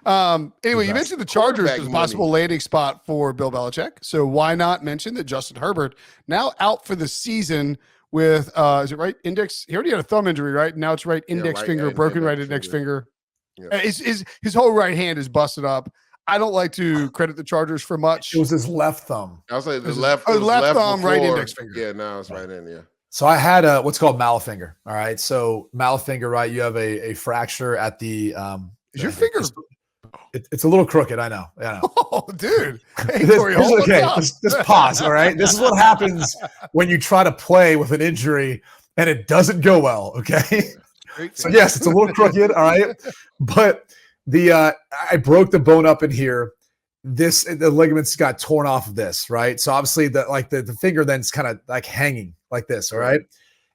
Anyway, you mentioned the Chargers as a possible landing spot for Bill Belichick. So why not mention that Justin Herbert now out for the season with, is it right index? He already had a thumb injury, right? Now it's right index finger, broken right index finger. Yeah. His whole right hand is busted up. I don't like to credit the Chargers for much. It was his left thumb. I was like the left thumb, before, right index finger. Yeah, now it's right in, yeah. So I had what's called mallet finger. All right. So mallet finger, right? You have a fracture at the is your finger it's a little crooked, I know. Oh, dude. Hey, Corey, okay, just pause. All right. This is what happens when you try to play with an injury and it doesn't go well. Okay. So yes, it's a little crooked. All right. But I broke the bone up in here. The ligaments got torn off of this, right? So obviously the finger then's kind of like hanging like this, all right?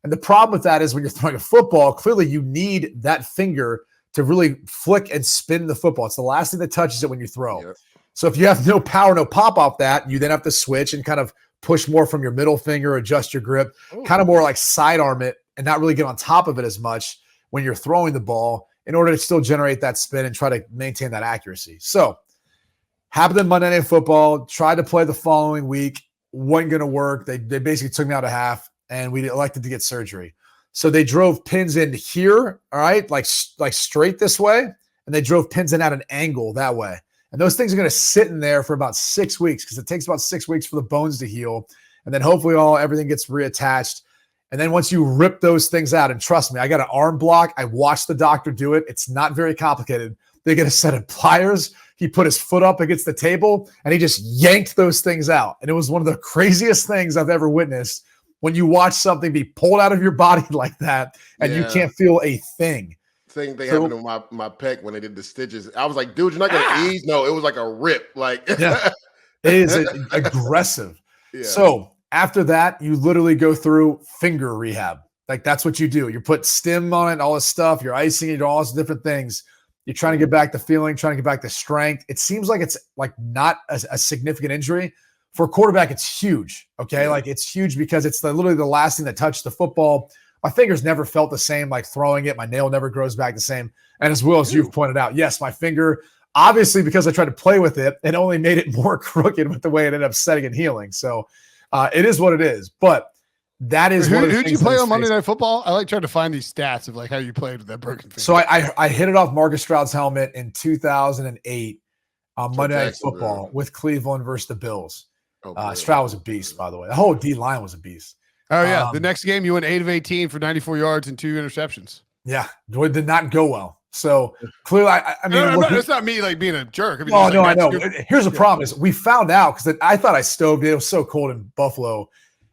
And the problem with that is when you're throwing a football, clearly you need that finger to really flick and spin the football. It's the last thing that touches it when you throw. Yep. So if you have no power, no pop off that, you then have to switch and kind of push more from your middle finger, adjust your grip, kind of more like sidearm it and not really get on top of it as much when you're throwing the ball in order to still generate that spin and try to maintain that accuracy. So happened in Monday Night Football, tried to play the following week, wasn't going to work. They basically took me out of half, and we elected to get surgery. So they drove pins in here, all right, like straight this way, and they drove pins in at an angle that way. And those things are going to sit in there for about 6 weeks because it takes about 6 weeks for the bones to heal. And then hopefully everything gets reattached. And then once you rip those things out, and trust me, I got an arm block. I watched the doctor do it. It's not very complicated. They get a set of pliers. He put his foot up against the table, and he just yanked those things out. And it was one of the craziest things I've ever witnessed when you watch something be pulled out of your body like that, and you can't feel a thing. Same thing happened to my pec when they did the stitches. I was like, dude, you're not going to ease? No, it was like a rip. Like, yeah, it is aggressive. Yeah. So after that, you literally go through finger rehab. Like, that's what you do. You put stim on it, all this stuff. You're icing it, all these different things. You're trying to get back to feeling, trying to get back to strength. It seems like it's like not a significant injury. For a quarterback, it's huge, okay? Yeah. Like, it's huge because it's literally the last thing that touched the football. My fingers never felt the same, like throwing it. My nail never grows back the same. And as well as you've pointed out, yes, my finger, obviously because I tried to play with it, it only made it more crooked with the way it ended up setting and healing. So it is what it is. But that is who did you play on Monday Night Football? I like trying to find these stats of like how you played with that broken finger. So I hit it off Marcus Stroud's helmet in 2008 on Monday Night Football with Cleveland versus the Bills. Stroud was a beast, by the way. The whole D-line was a beast. Oh, yeah. The next game, you went 8 of 18 for 94 yards and 2 interceptions. Yeah. It did not go well. So clearly, I mean, it's not me like being a jerk. I mean, I know. Here's the problem is we found out because I thought I stoved it. It was so cold in Buffalo.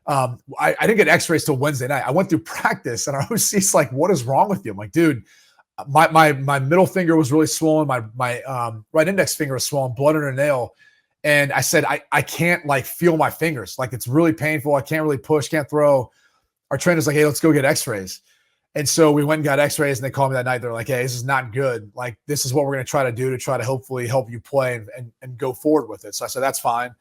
I didn't get x-rays till Wednesday night. I went through practice and our OC's like, what is wrong with you? I'm like, dude, my middle finger was really swollen. My right index finger was swollen, blood under a nail. And I said, I can't like feel my fingers. Like, it's really painful. I can't really push, can't throw. Our trainer's like, hey, let's go get x-rays. And so we went and got x-rays and they called me that night. They're like, hey, this is not good. Like, this is what we're going to try to do to try to hopefully help you play and go forward with it. So I said, that's fine.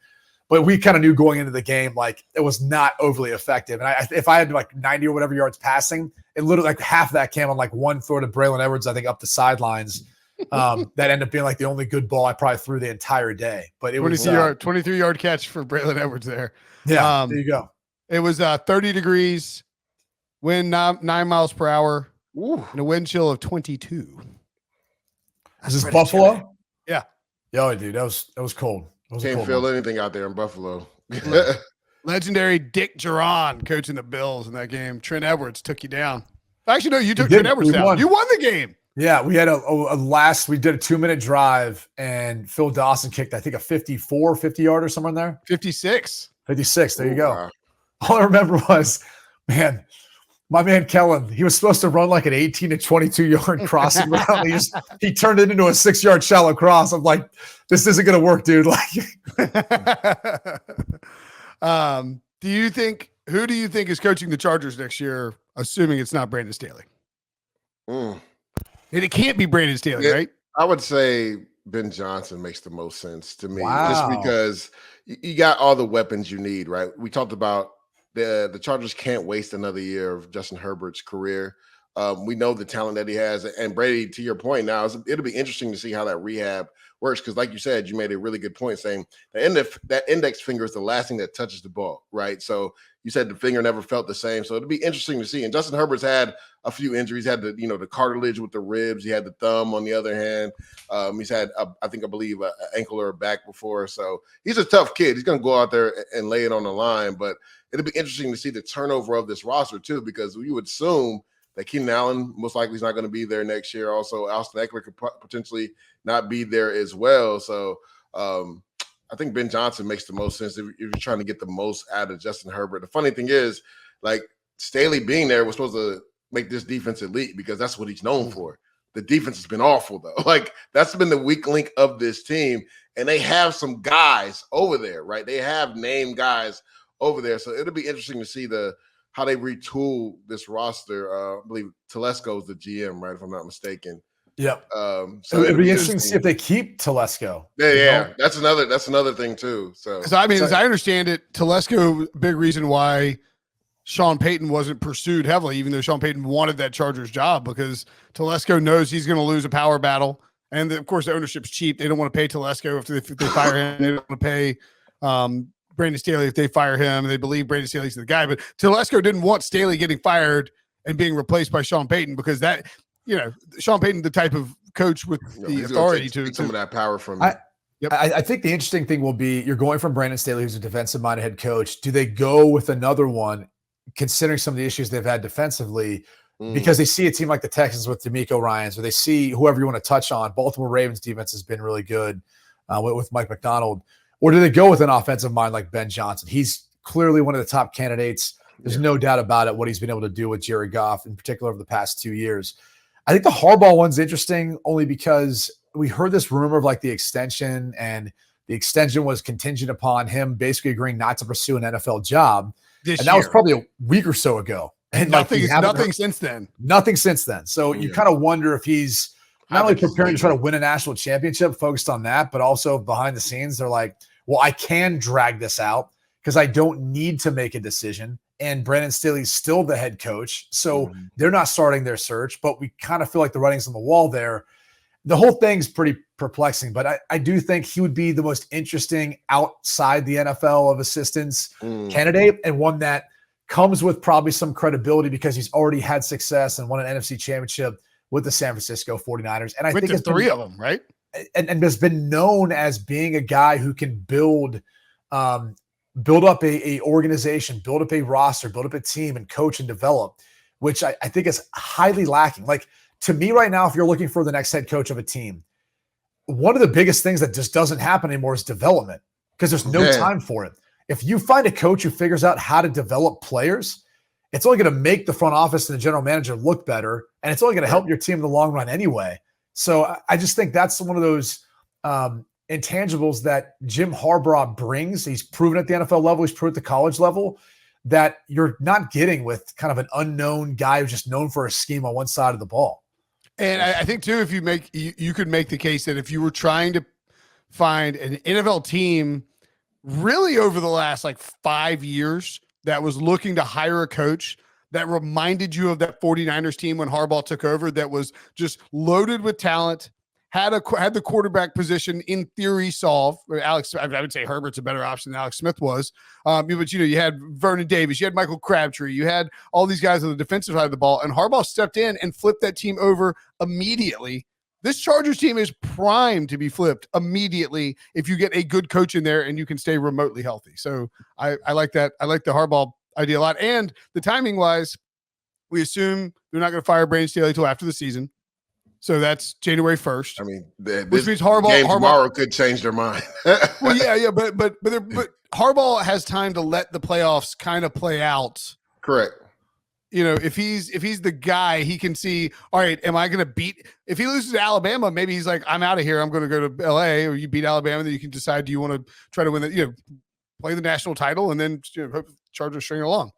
But we kind of knew going into the game, like, it was not overly effective. And if I had like 90 or whatever yards passing, it literally like half of that came on like one throw to Braylon Edwards, I think up the sidelines. That ended up being like the only good ball I probably threw the entire day. But it was 23-yard catch for Braylon Edwards there. Yeah, there you go. It was 30 degrees, wind 9 miles per hour, and a wind chill of 22. Is this Buffalo? Chilly. Yeah. Yo, dude, that was cold. Can't feel anything out there in Buffalo. Legendary Dick Duran coaching the Bills in that game. Trent Edwards took you down. Actually, no, you took Trent Edwards down. You won the game. Yeah, we had we did a 2-minute drive, and Phil Dawson kicked, I think, a 50-yard or somewhere in there. 56. 56, there you go. Wow. All I remember was, man, my man Kellen, he was supposed to run like an 18 to 22-yard crossing route. He turned it into a 6-yard shallow cross. I'm like, this isn't going to work, dude. Like, who do you think is coaching the Chargers next year, assuming it's not Brandon Staley? And it can't be Brandon Staley, right? I would say Ben Johnson makes the most sense to me, just because you got all the weapons you need, right? We talked about the Chargers can't waste another year of Justin Herbert's career. We know the talent that he has. And Brady, to your point now, it'll be interesting to see how that rehab works. Because like you said, you made a really good point saying that index finger is the last thing that touches the ball, right? So you said the finger never felt the same. So it'll be interesting to see. And Justin Herbert's had a few injuries. He had the cartilage with the ribs. He had the thumb on the other hand. He's had, I believe, an ankle or a back before. So he's a tough kid. He's going to go out there and lay it on the line. But it'll be interesting to see the turnover of this roster too, because you would assume that Keenan Allen most likely is not going to be there next year. Also, Austin Eckler could potentially not be there as well. So I think Ben Johnson makes the most sense if you're trying to get the most out of Justin Herbert. The funny thing is, like, Staley being there was supposed to make this defense elite because that's what he's known for. The defense has been awful, though. Like, that's been the weak link of this team. And they have some guys over there, right? They have named guys over there. So it'll be interesting to see how they retool this roster. I believe Telesco is the GM, right? If I'm not mistaken. Yep. So it'd be interesting to see if they keep Telesco. Yeah. That's another thing too. So I mean, as I understand it, Telesco, big reason why Sean Payton wasn't pursued heavily, even though Sean Payton wanted that Chargers job, because Telesco knows he's going to lose a power battle. And of course, the ownership's cheap. They don't want to pay Telesco if they fire him. They don't want to pay Brandon Staley if they fire him. They believe Brandon Staley's the guy. But Telesco didn't want Staley getting fired and being replaced by Sean Payton, because that, Sean Payton, the type of coach with the authority to some of that power from. I think the interesting thing will be, you're going from Brandon Staley, who's a defensive-minded head coach. Do they go with another one, considering some of the issues they've had defensively, because they see a team like the Texans with DeMeco Ryans, or they see whoever you want to touch on? Baltimore Ravens defense has been really good with Mike McDonald. Or do they go with an offensive mind like Ben Johnson? He's clearly one of the top candidates. There's no doubt about it, what he's been able to do with Jared Goff, in particular over the past 2 years. I think the Harbaugh one's interesting only because we heard this rumor of like the extension, and the extension was contingent upon him basically agreeing not to pursue an NFL job. That was probably a week or so ago. And nothing since then. Nothing since then. So you kind of wonder if he's not only preparing to try to win a national championship, focused on that, but also behind the scenes, they're like, well, I can drag this out because I don't need to make a decision. And Brandon Staley's still the head coach. So they're not starting their search, but we kind of feel like the writing's on the wall there. The whole thing's pretty perplexing, but I do think he would be the most interesting outside the NFL of assistants candidate, and one that comes with probably some credibility because he's already had success and won an NFC championship with the San Francisco 49ers. And I think it's three of them, right? And has been known as being a guy who can build up a organization, build up a roster, build up a team, and coach and develop, which I think is highly lacking. Like, to me right now, if you're looking for the next head coach of a team, one of the biggest things that just doesn't happen anymore is development, because there's no time for it. If you find a coach who figures out how to develop players, it's only going to make the front office and the general manager look better, and it's only going to help your team in the long run anyway. So I just think that's one of those intangibles that Jim Harbaugh brings. He's proven at the NFL level, he's proven at the college level, that you're not getting with kind of an unknown guy who's just known for a scheme on one side of the ball. And I think too, if you could make the case that if you were trying to find an NFL team really over the last 5 years that was looking to hire a coach that reminded you of that 49ers team when Harbaugh took over, that was just loaded with talent, had the quarterback position in theory solved. I would say Herbert's a better option than Alex Smith was. But you had Vernon Davis, you had Michael Crabtree, you had all these guys on the defensive side of the ball, and Harbaugh stepped in and flipped that team over immediately. This Chargers team is primed to be flipped immediately if you get a good coach in there and you can stay remotely healthy. So I like that. I like the Harbaugh idea a lot. And the timing wise, we assume they're not going to fire Brandon Staley until after the season. So that's January 1st. I mean, which means Harbaugh tomorrow could change their mind. Well, yeah, but Harbaugh has time to let the playoffs kind of play out. Correct. If he's the guy, he can see, all right, am I going to beat? If he loses to Alabama, maybe he's like, I'm out of here. I'm going to go to LA, or you beat Alabama, then you can decide, do you want to try to win play the national title, and then hope Chargers string along.